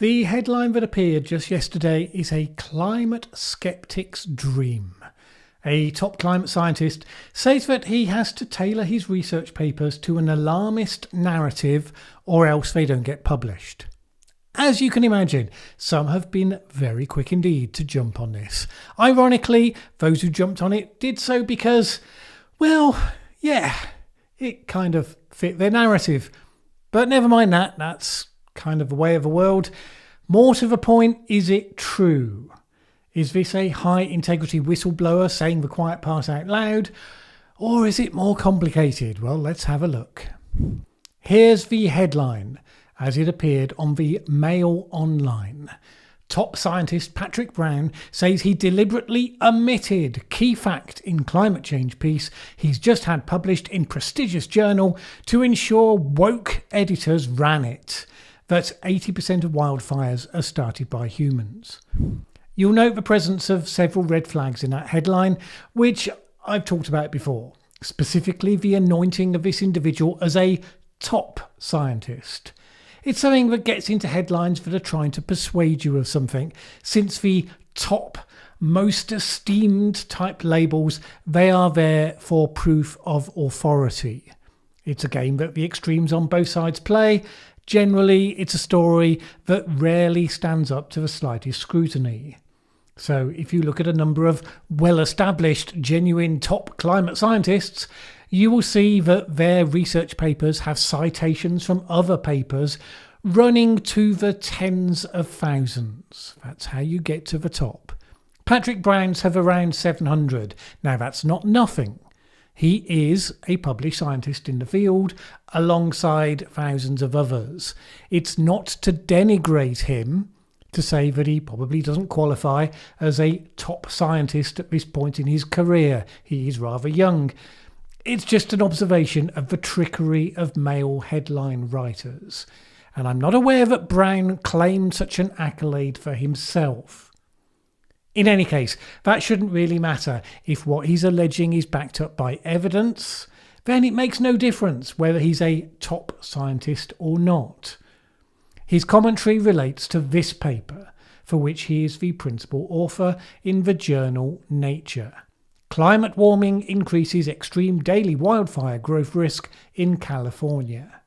The headline that appeared just yesterday is a climate skeptic's dream. A top climate scientist says that he has to tailor his research papers to an alarmist narrative or else they don't get published. As you can imagine, some have been very quick indeed to jump on this. Ironically, those who jumped on it did so because, it kind of fit their narrative. But never mind that, that's kind of the way of the world. More to the point, is it true? Is this a high integrity whistleblower saying the quiet part out loud? Or is it more complicated? Well, let's have a look. Here's the headline as it appeared on the Mail Online. Top scientist Patrick Brown says he deliberately omitted key fact in climate change piece he's just had published in prestigious journal to ensure woke editors ran it, that 80% of wildfires are started by humans. You'll note the presence of several red flags in that headline, which I've talked about before, specifically the anointing of this individual as a top scientist. It's something that gets into headlines that are trying to persuade you of something, since the top, most esteemed type labels, they are there for proof of authority. It's a game that the extremes on both sides play. Generally, it's a story that rarely stands up to the slightest scrutiny. So if you look at a number of well-established, genuine top climate scientists, you will see that their research papers have citations from other papers running to the tens of thousands. That's how you get to the top. Patrick Brown's have around 700. Now that's not nothing. He is a published scientist in the field alongside thousands of others. It's not to denigrate him, to say that he probably doesn't qualify as a top scientist at this point in his career. He is rather young. It's just an observation of the trickery of Mail headline writers. And I'm not aware that Brown claimed such an accolade for himself. In any case, that shouldn't really matter. If what he's alleging is backed up by evidence, then it makes no difference whether he's a top scientist or not. His commentary relates to this paper, for which he is the principal author in the journal Nature. Climate warming increases extreme daily wildfire growth risk in California.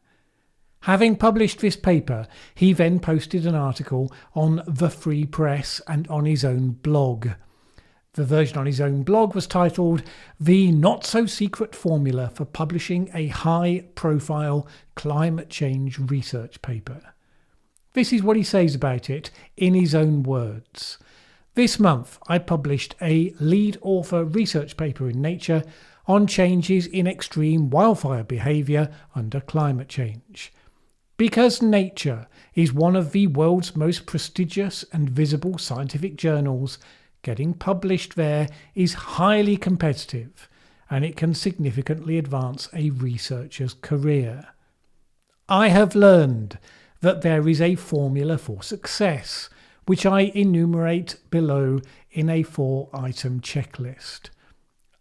Having published this paper, he then posted an article on the Free Press and on his own blog. The version on his own blog was titled "The Not-So-Secret Formula for Publishing a High-Profile Climate Change Research Paper." This is what he says about it in his own words. "This month I published a lead author research paper in Nature on changes in extreme wildfire behaviour under climate change. Because Nature is one of the world's most prestigious and visible scientific journals, getting published there is highly competitive and it can significantly advance a researcher's career. I have learned that there is a formula for success, which I enumerate below in a 4-item checklist.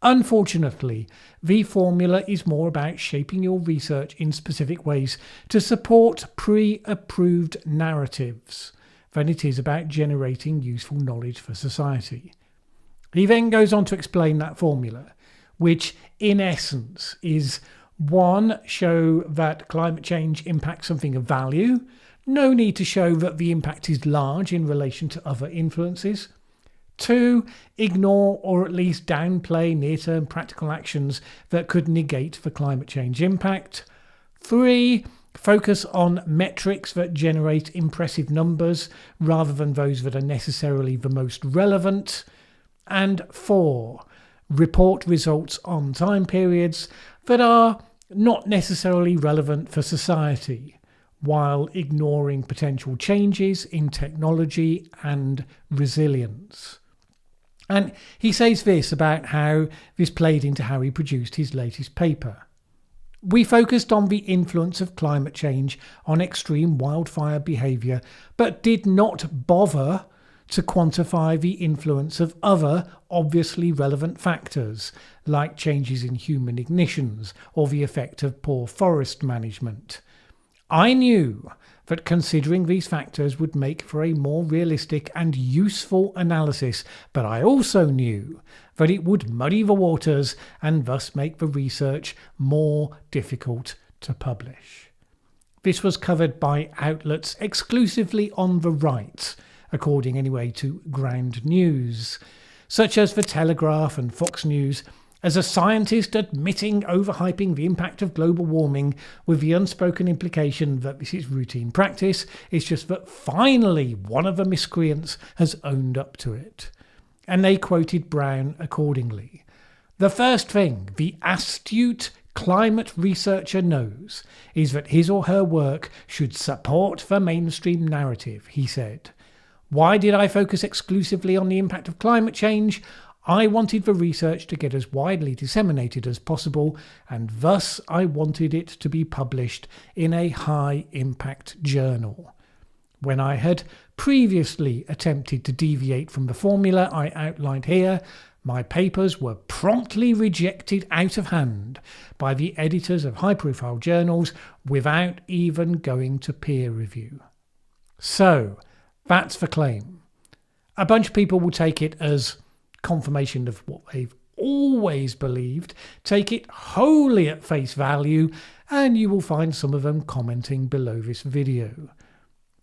Unfortunately, the formula is more about shaping your research in specific ways to support pre-approved narratives than it is about generating useful knowledge for society." He then goes on to explain that formula, which in essence is 1. Show that climate change impacts something of value. No need to show that the impact is large in relation to other influences. 2. Ignore or at least downplay near-term practical actions that could negate the climate change impact. 3. Focus on metrics that generate impressive numbers rather than those that are necessarily the most relevant. And 4. Report results on time periods that are not necessarily relevant for society, while ignoring potential changes in technology and resilience. And he says this about how this played into how he produced his latest paper. "We focused on the influence of climate change on extreme wildfire behaviour, but did not bother to quantify the influence of other obviously relevant factors, like changes in human ignitions or the effect of poor forest management. I knew that considering these factors would make for a more realistic and useful analysis, but I also knew that it would muddy the waters and thus make the research more difficult to publish. This was covered by outlets exclusively on the right, according anyway to ground news, such as The Telegraph and Fox News, as a scientist admitting overhyping the impact of global warming with the unspoken implication that this is routine practice. It's just that finally one of the miscreants has owned up to it. And they quoted Brown accordingly. The first thing the astute climate researcher knows is that his or her work should support the mainstream narrative, he said. Why did I focus exclusively on the impact of climate change? I wanted the research to get as widely disseminated as possible, and thus I wanted it to be published in a high-impact journal. When I had previously attempted to deviate from the formula I outlined here, my papers were promptly rejected out of hand by the editors of high-profile journals without even going to peer review. So, that's the claim. A bunch of people will take it as confirmation of what they've always believed, take it wholly at face value, and you will find some of them commenting below this video.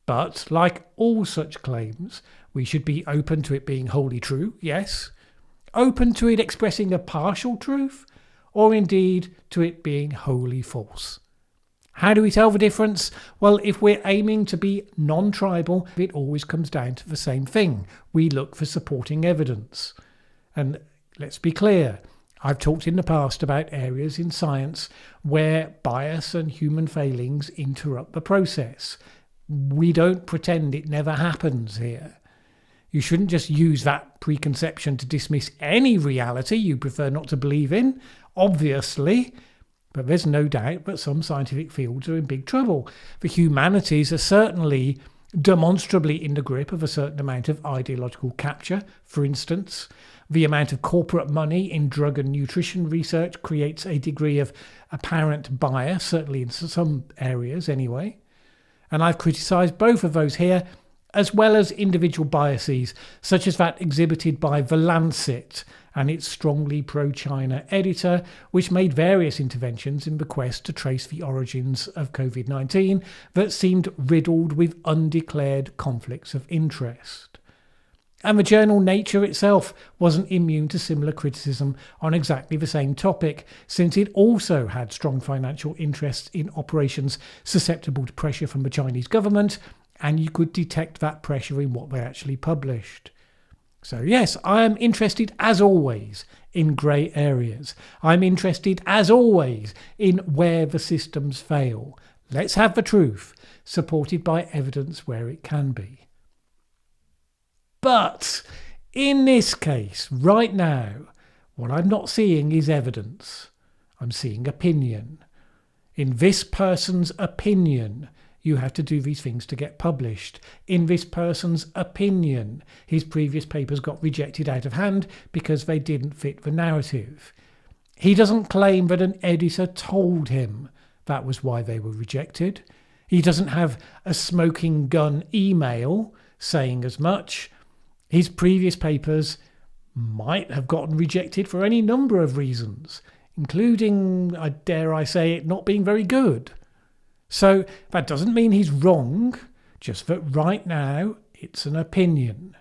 But, like all such claims, we should be open to it being wholly true, yes, open to it expressing a partial truth, or indeed to it being wholly false. How do we tell the difference? Well, if we're aiming to be non-tribal, it always comes down to the same thing. We look for supporting evidence. And let's be clear, I've talked in the past about areas in science where bias and human failings interrupt the process. We don't pretend it never happens here. You shouldn't just use that preconception to dismiss any reality you prefer not to believe in, obviously. But there's no doubt that some scientific fields are in big trouble. The humanities are certainly demonstrably in the grip of a certain amount of ideological capture. For instance, the amount of corporate money in drug and nutrition research creates a degree of apparent bias, certainly in some areas anyway. And I've criticised both of those here, as well as individual biases, such as that exhibited by The Lancet and its strongly pro-China editor, which made various interventions in the quest to trace the origins of COVID-19 that seemed riddled with undeclared conflicts of interest. And the journal Nature itself wasn't immune to similar criticism on exactly the same topic, since it also had strong financial interests in operations susceptible to pressure from the Chinese government, and you could detect that pressure in what they actually published. So yes, I am interested as always in grey areas. I'm interested as always in where the systems fail. Let's have the truth, supported by evidence where it can be. But in this case, right now, what I'm not seeing is evidence. I'm seeing opinion. In this person's opinion, you have to do these things to get published. In this person's opinion, his previous papers got rejected out of hand because they didn't fit the narrative. He doesn't claim that an editor told him that was why they were rejected. He doesn't have a smoking gun email saying as much. His previous papers might have gotten rejected for any number of reasons, including, dare I say it, not being very good. So that doesn't mean he's wrong, just that right now it's an opinion.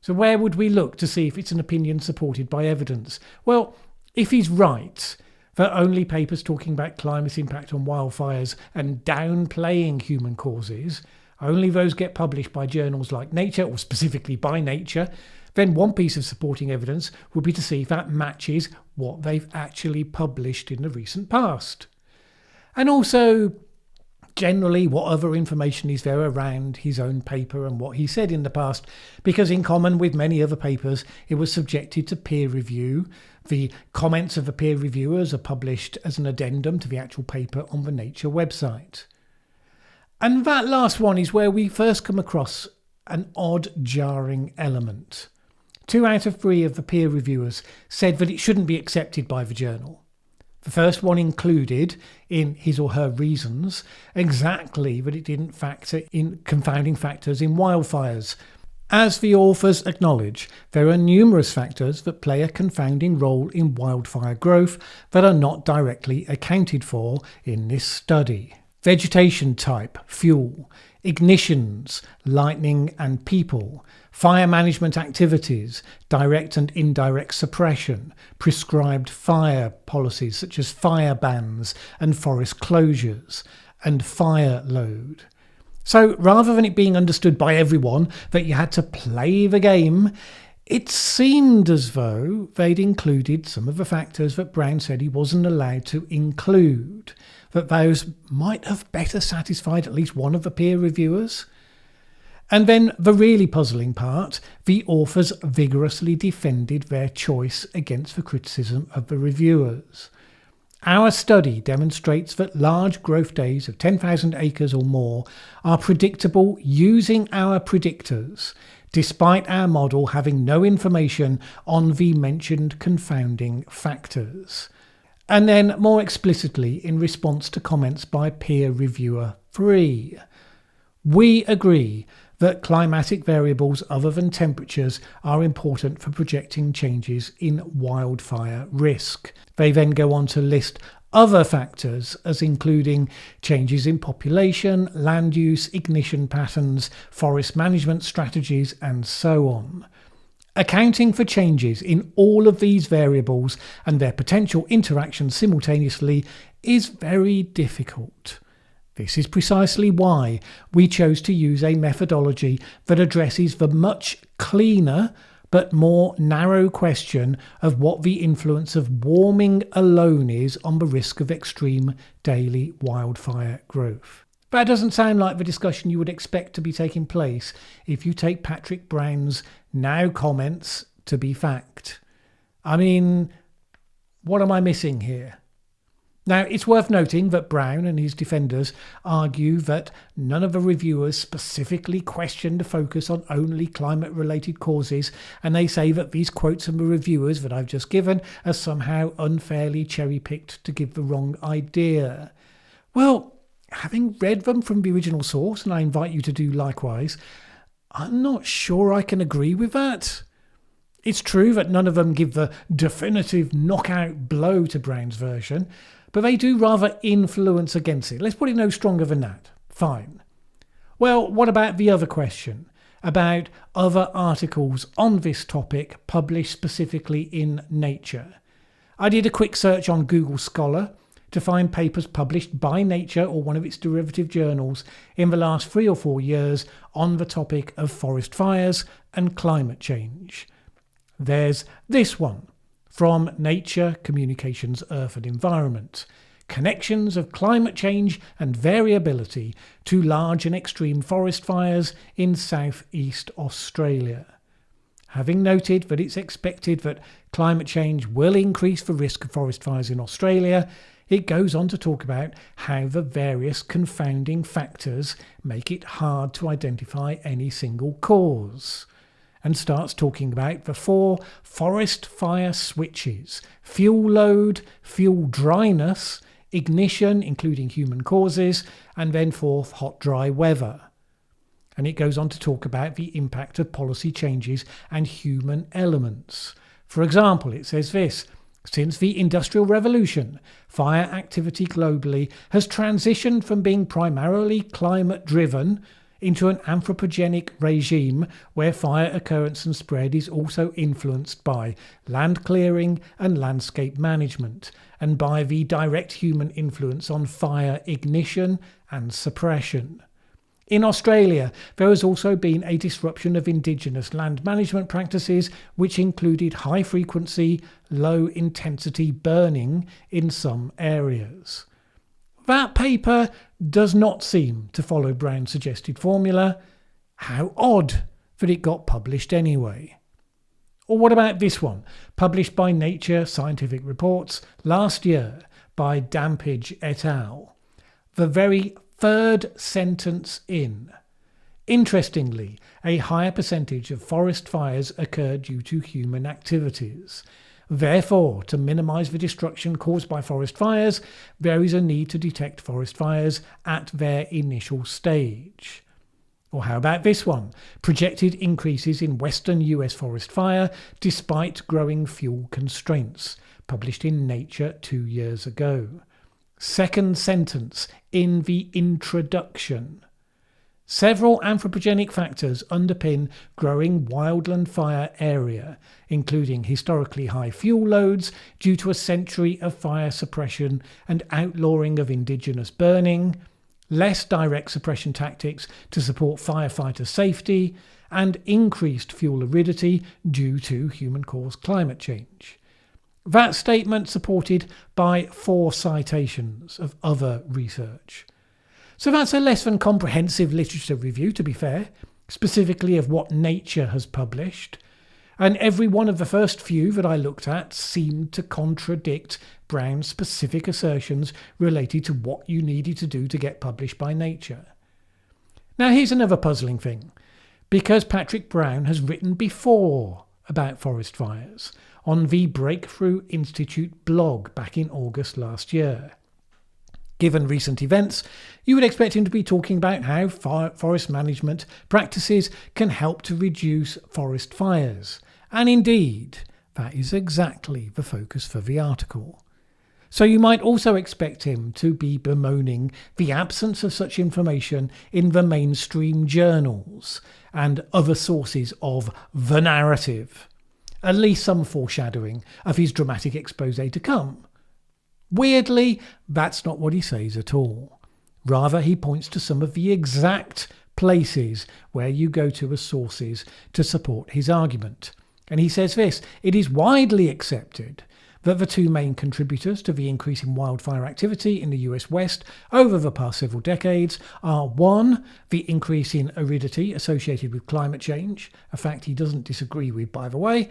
So where would we look to see if it's an opinion supported by evidence? Well, if he's right that only papers talking about climate's impact on wildfires and downplaying human causes, only those get published by journals like Nature, or specifically by Nature, then one piece of supporting evidence would be to see if that matches what they've actually published in the recent past. And also, generally, what other information is there around his own paper and what he said in the past, because in common with many other papers, it was subjected to peer review. The comments of the peer reviewers are published as an addendum to the actual paper on the Nature website. And that last one is where we first come across an odd, jarring element. 2 out of 3 of the peer reviewers said that it shouldn't be accepted by the journal. The first one included, in his or her reasons, exactly that it didn't factor in confounding factors in wildfires. As the authors acknowledge, there are numerous factors that play a confounding role in wildfire growth that are not directly accounted for in this study. Vegetation type, fuel, ignitions, lightning and people, fire management activities, direct and indirect suppression, prescribed fire policies such as fire bans and forest closures, and fire load. So rather than it being understood by everyone that you had to play the game, it seemed as though they'd included some of the factors that Brown said he wasn't allowed to include, that those might have better satisfied at least one of the peer reviewers. And then the really puzzling part, the authors vigorously defended their choice against the criticism of the reviewers. Our study demonstrates that large growth days of 10,000 acres or more are predictable using our predictors, despite our model having no information on the mentioned confounding factors. And then more explicitly in response to comments by peer reviewer 3. We agree that climatic variables other than temperatures are important for projecting changes in wildfire risk. They then go on to list other factors as including changes in population, land use, ignition patterns, forest management strategies, and so on. Accounting for changes in all of these variables and their potential interactions simultaneously is very difficult. This is precisely why we chose to use a methodology that addresses the much cleaner but more narrow question of what the influence of warming alone is on the risk of extreme daily wildfire growth. That doesn't sound like the discussion you would expect to be taking place if you take Patrick Brown's now comments to be fact. I mean, what am I missing here? Now, it's worth noting that Brown and his defenders argue that none of the reviewers specifically questioned the focus on only climate-related causes, and they say that these quotes from the reviewers that I've just given are somehow unfairly cherry-picked to give the wrong idea. Well, having read them from the original source, and I invite you to do likewise, I'm not sure I can agree with that. It's true that none of them give the definitive knockout blow to Brown's version, but they do rather influence against it. Let's put it no stronger than that. Fine. Well, what about the other question? About other articles on this topic published specifically in Nature. I did a quick search on Google Scholar to find papers published by Nature or one of its derivative journals in the last 3 or 4 years on the topic of forest fires and climate change. There's this one from Nature Communications, Earth and Environment. Connections of climate change and variability to large and extreme forest fires in southeast Australia. Having noted that it's expected that climate change will increase the risk of forest fires in Australia, it goes on to talk about how the various confounding factors make it hard to identify any single cause, and starts talking about the 4 forest fire switches: fuel load, fuel dryness, ignition, including human causes, and then 4th, hot dry weather. And it goes on to talk about the impact of policy changes and human elements. For example, it says this: since the Industrial Revolution, fire activity globally has transitioned from being primarily climate-driven into an anthropogenic regime where fire occurrence and spread is also influenced by land clearing and landscape management, and by the direct human influence on fire ignition and suppression. In Australia, there has also been a disruption of indigenous land management practices, which included high-frequency, low-intensity burning in some areas. That paper does not seem to follow Brown's suggested formula. How odd that it got published anyway. Or what about this one, published by Nature Scientific Reports last year by Dampage et al. The very 3rd sentence in. Interestingly, a higher percentage of forest fires occur due to human activities. Therefore, to minimise the destruction caused by forest fires, there is a need to detect forest fires at their initial stage. Or how about this one? Projected increases in western US forest fire despite growing fuel constraints, published in Nature 2 years ago. Second sentence in the introduction. Several anthropogenic factors underpin growing wildland fire area, including historically high fuel loads due to a century of fire suppression and outlawing of indigenous burning, less direct suppression tactics to support firefighter safety, and increased fuel aridity due to human-caused climate change. That statement supported by 4 citations of other research. So that's a less than comprehensive literature review, to be fair, specifically of what Nature has published. And every one of the first few that I looked at seemed to contradict Brown's specific assertions related to what you needed to do to get published by Nature. Now here's another puzzling thing. Because Patrick Brown has written before about forest fires on the Breakthrough Institute blog back in August last year. Given recent events, you would expect him to be talking about how forest management practices can help to reduce forest fires. And indeed, that is exactly the focus for the article. So you might also expect him to be bemoaning the absence of such information in the mainstream journals and other sources of the narrative. At least some foreshadowing of his dramatic expose to come. Weirdly, that's not what he says at all. Rather, he points to some of the exact places where you go to as sources to support his argument. And he says this: it is widely accepted that the 2 main contributors to the increase in wildfire activity in the US West over the past several decades are 1, the increase in aridity associated with climate change, a fact he doesn't disagree with, by the way,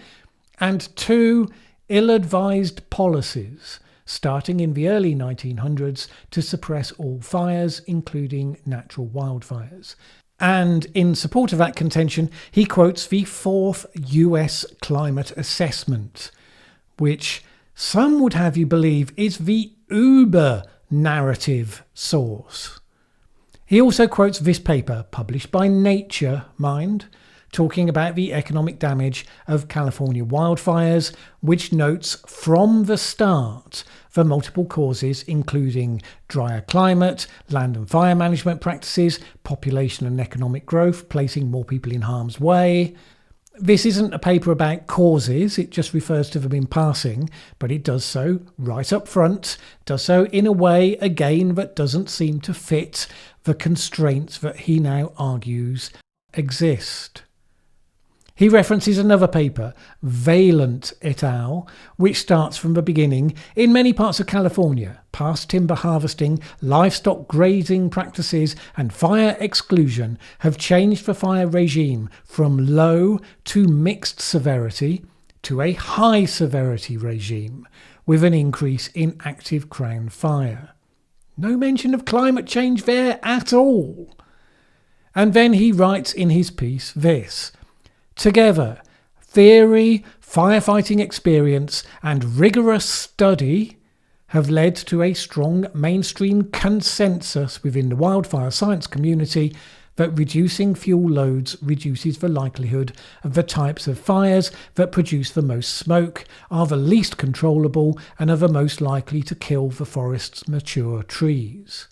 and 2, ill-advised policies starting in the early 1900s to suppress all fires, including natural wildfires. And in support of that contention, he quotes the 4th US Climate Assessment, which some would have you believe is the uber narrative source. He also quotes this paper, published by Nature, mind, talking about the economic damage of California wildfires, which notes from the start the multiple causes, including drier climate, land and fire management practices, population and economic growth, placing more people in harm's way. This isn't a paper about causes, it just refers to them in passing, but it does so right up front, does so in a way, again, that doesn't seem to fit the constraints that he now argues exist. He references another paper, Valent et al., which starts from the beginning. In many parts of California, past timber harvesting, livestock grazing practices and fire exclusion have changed the fire regime from low to mixed severity to a high severity regime, with an increase in active crown fire. No mention of climate change there at all. And then he writes in his piece this: together, theory, firefighting experience, and rigorous study have led to a strong mainstream consensus within the wildfire science community that reducing fuel loads reduces the likelihood of the types of fires that produce the most smoke, are the least controllable, and are the most likely to kill the forest's mature trees.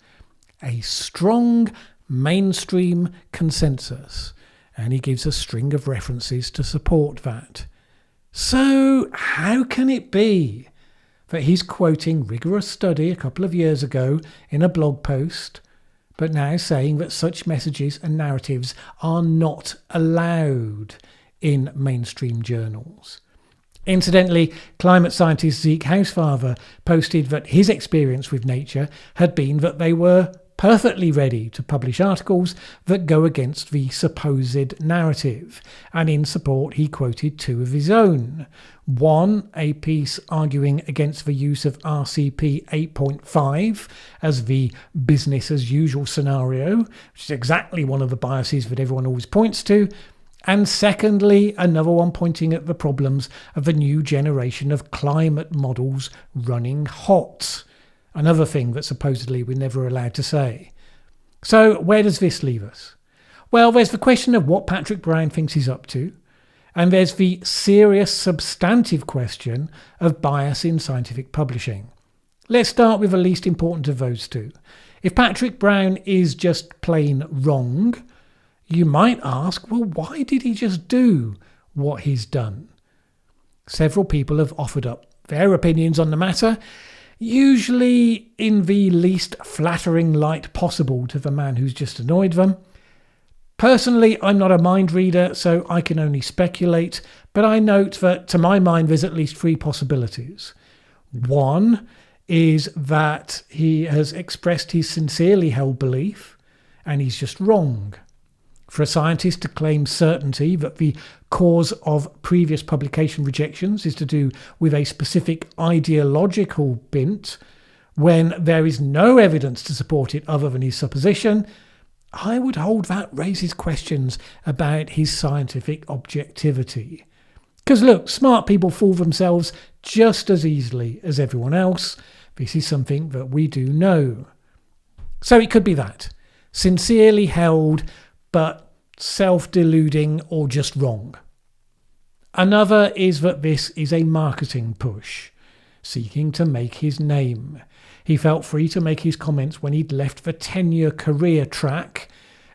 A strong mainstream consensus. And he gives a string of references to support that. So how can it be that he's quoting rigorous study a couple of years ago in a blog post, but now saying that such messages and narratives are not allowed in mainstream journals? Incidentally, climate scientist Zeke Housefather posted that his experience with Nature had been that they were perfectly ready to publish articles that go against the supposed narrative, and in support he quoted 2 of his own. One, a piece arguing against the use of RCP 8.5 as the business as usual scenario, which is exactly one of the biases that everyone always points to, And secondly, another one pointing at the problems of the new generation of climate models running hot. Another thing that supposedly we're never allowed to say. So where does this leave us? Well, there's the question of what Patrick Brown thinks he's up to, and there's the serious substantive question of bias in scientific publishing. Let's start with the least important of those two. If Patrick Brown is just plain wrong, you might ask, well, why did he just do what he's done? Several people have offered up their opinions on the matter, usually in the least flattering light possible to the man who's just annoyed them. Personally, I'm not a mind reader, so I can only speculate, but I note that to my mind there's at least three possibilities. One is that he has expressed his sincerely held belief and he's just wrong. For a scientist to claim certainty that the cause of previous publication rejections is to do with a specific ideological bent, when there is no evidence to support it other than his supposition, I would hold that raises questions about his scientific objectivity. Because look, smart people fool themselves just as easily as everyone else. This is something that we do know. So it could be that. Sincerely held, but self-deluding or just wrong. Another is that this is a marketing push, seeking to make his name. He felt free to make his comments when he'd left the 10-year career track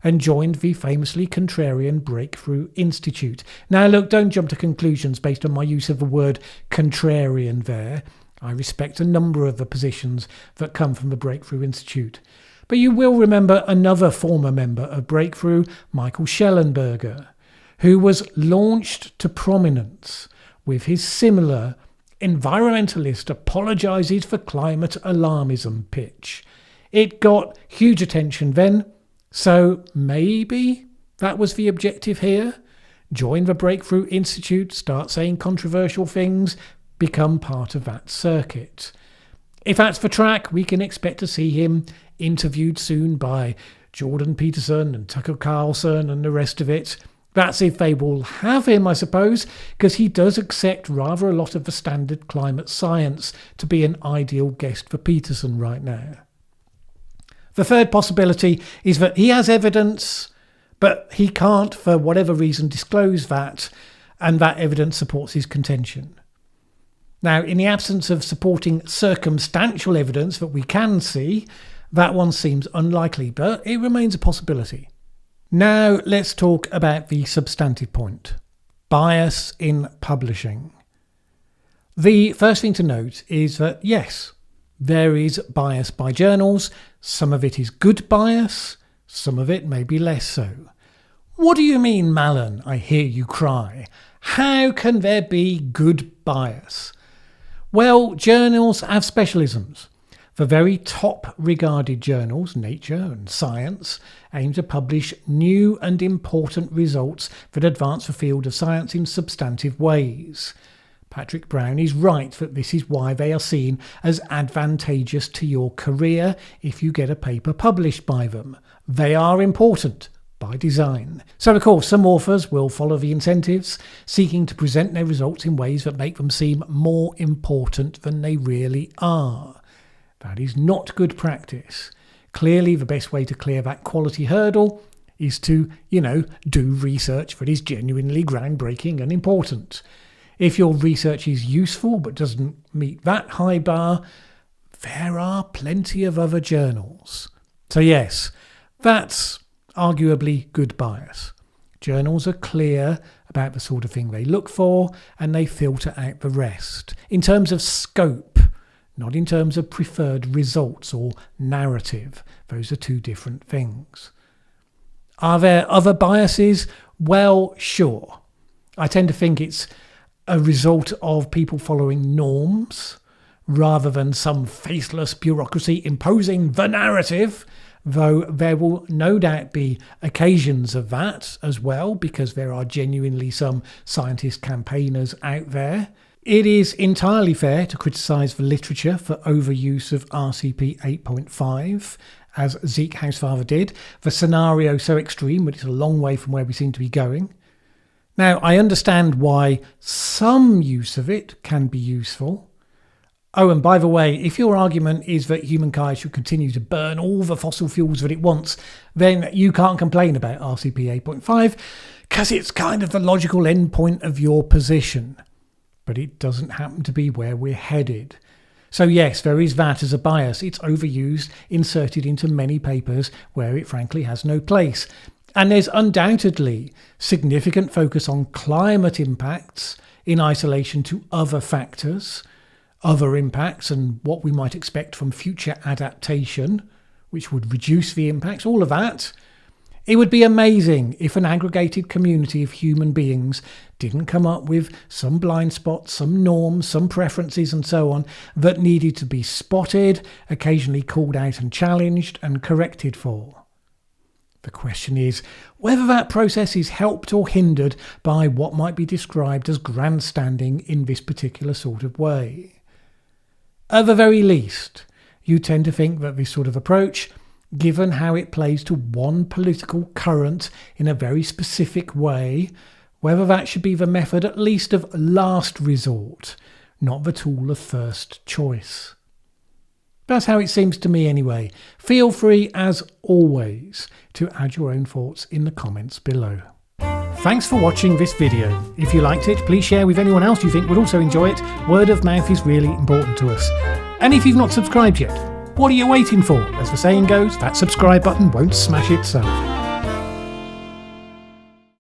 and joined the famously contrarian Breakthrough Institute. Now look, don't jump to conclusions based on my use of the word contrarian there. I respect a number of the positions that come from the Breakthrough Institute. But you will remember another former member of Breakthrough, Michael Schellenberger, who was launched to prominence with his similar environmentalist apologises for climate alarmism pitch. It got huge attention then, so maybe that was the objective here. Join the Breakthrough Institute, start saying controversial things, become part of that circuit. If that's the track, we can expect to see him interviewed soon by Jordan Peterson and Tucker Carlson and the rest of it. That's if they will have him, I suppose, because he does accept rather a lot of the standard climate science to be an ideal guest for Peterson right now. The third possibility is that he has evidence, but he can't, for whatever reason, disclose that, and that evidence supports his contention. Now, in the absence of supporting circumstantial evidence that we can see, that one seems unlikely, but it remains a possibility. Now let's talk about the substantive point. Bias in publishing. The first thing to note is that yes, there is bias by journals. Some of it is good bias, some of it may be less so. What do you mean, Mallen? I hear you cry. How can there be good bias? Well, journals have specialisms. The very top regarded journals, Nature and Science, aim to publish new and important results that advance the field of science in substantive ways. Patrick Brown is right that this is why they are seen as advantageous to your career if you get a paper published by them. They are important by design. So of course some authors will follow the incentives, seeking to present their results in ways that make them seem more important than they really are. That is not good practice. Clearly, the best way to clear that quality hurdle is to, do research that is genuinely groundbreaking and important. If your research is useful but doesn't meet that high bar, there are plenty of other journals. So yes, that's arguably good bias. Journals are clear about the sort of thing they look for and they filter out the rest. In terms of scope, not in terms of preferred results or narrative. Those are two different things. Are there other biases? Well, sure. I tend to think it's a result of people following norms rather than some faceless bureaucracy imposing the narrative, though there will no doubt be occasions of that as well, because there are genuinely some scientist campaigners out there. It is entirely fair to criticise the literature for overuse of RCP 8.5, as Zeke Housefather did. The scenario so extreme, but it's a long way from where we seem to be going. Now, I understand why some use of it can be useful. Oh, and by the way, if your argument is that humankind should continue to burn all the fossil fuels that it wants, then you can't complain about RCP 8.5 because it's kind of the logical endpoint of your position. But it doesn't happen to be where we're headed. So yes, there is that as a bias. It's overused, inserted into many papers where it frankly has no place. And there's undoubtedly significant focus on climate impacts in isolation to other factors, other impacts and what we might expect from future adaptation, which would reduce the impacts, all of that. It would be amazing if an aggregated community of human beings didn't come up with some blind spots, some norms, some preferences and so on that needed to be spotted, occasionally called out and challenged and corrected for. The question is whether that process is helped or hindered by what might be described as grandstanding in this particular sort of way. At the very least, you tend to think that this sort of approach, given how it plays to one political current in a very specific way, whether that should be the method at least of last resort, not the tool of first choice. That's how it seems to me anyway. Feel free, as always, to add your own thoughts in the comments below. Thanks for watching this video. If you liked it, please share with anyone else you think would also enjoy it. Word of mouth is really important to us. And if you've not subscribed yet, what are you waiting for? As the saying goes, that subscribe button won't smash itself.